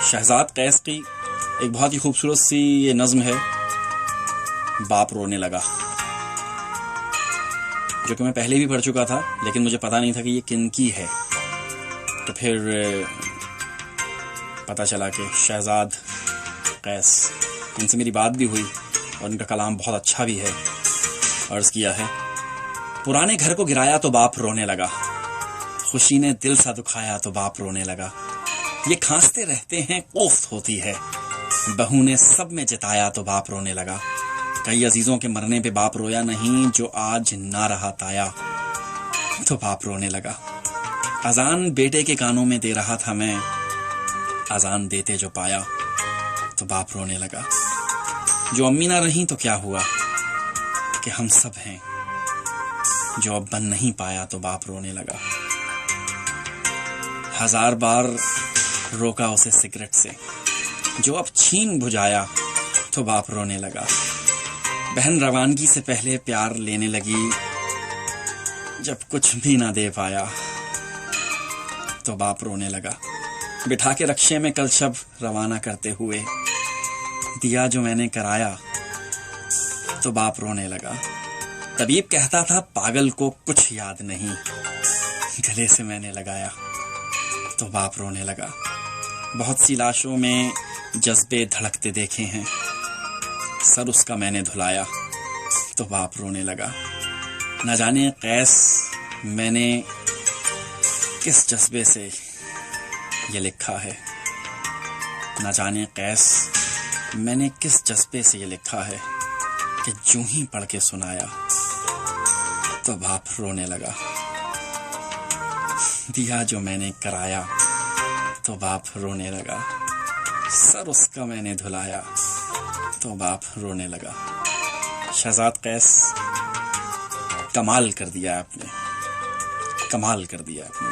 شہزاد قیس کی ایک بہت ہی خوبصورت سی یہ نظم ہے، باپ رونے لگا، جو کہ میں پہلے بھی پڑھ چکا تھا لیکن مجھے پتا نہیں تھا کہ یہ کن کی ہے. تو پھر پتا چلا کہ شہزاد قیس، ان سے میری بات بھی ہوئی اور ان کا کلام بہت اچھا بھی ہے. عرض کیا ہے: پرانے گھر کو گرایا تو باپ رونے لگا، خوشی نے دل سا دکھایا تو باپ رونے لگا. یہ کھانستے رہتے ہیں کوفت ہوتی ہے، بہو نے سب میں جتایا تو باپ رونے لگا. کئی عزیزوں کے مرنے پہ باپ رویا نہیں، جو آج نہ رہا تایا تو باپ رونے لگا. اذان بیٹے کے کانوں میں دے رہا تھا میں، اذان دیتے جو پایا تو باپ رونے لگا. جو امی نہ رہیں تو کیا ہوا کہ ہم سب ہیں، جو اب بن نہیں پایا تو باپ رونے لگا. ہزار بار روکا اسے سگریٹ سے، جو اب چھین بجھایا تو باپ رونے لگا. بہن روانگی سے پہلے پیار لینے لگی، جب کچھ بھی نہ دے پایا تو باپ رونے لگا. بٹھا کے رکشے میں کل شب روانہ کرتے ہوئے دیا جو میں نے کرایا تو باپ رونے لگا. طبیب کہتا تھا پاگل کو کچھ یاد نہیں، گلے سے میں نے لگایا تو باپ رونے لگا. بہت سی لاشوں میں جذبے دھڑکتے دیکھے ہیں، سر اس کا میں نے دھلایا تو باپ رونے لگا. نہ جانے قیس میں نے کس جذبے سے یہ لکھا ہے، نہ جانے قیس میں نے کس جذبے سے یہ لکھا ہے کہ جوں ہی پڑھ کے سنایا تو باپ رونے لگا. دیا جو میں نے کرایا تو باپ رونے لگا، سر اس کا میں نے دھلایا تو باپ رونے لگا. شہزاد قیس، کمال کر دیا آپ نے، کمال کر دیا آپ نے.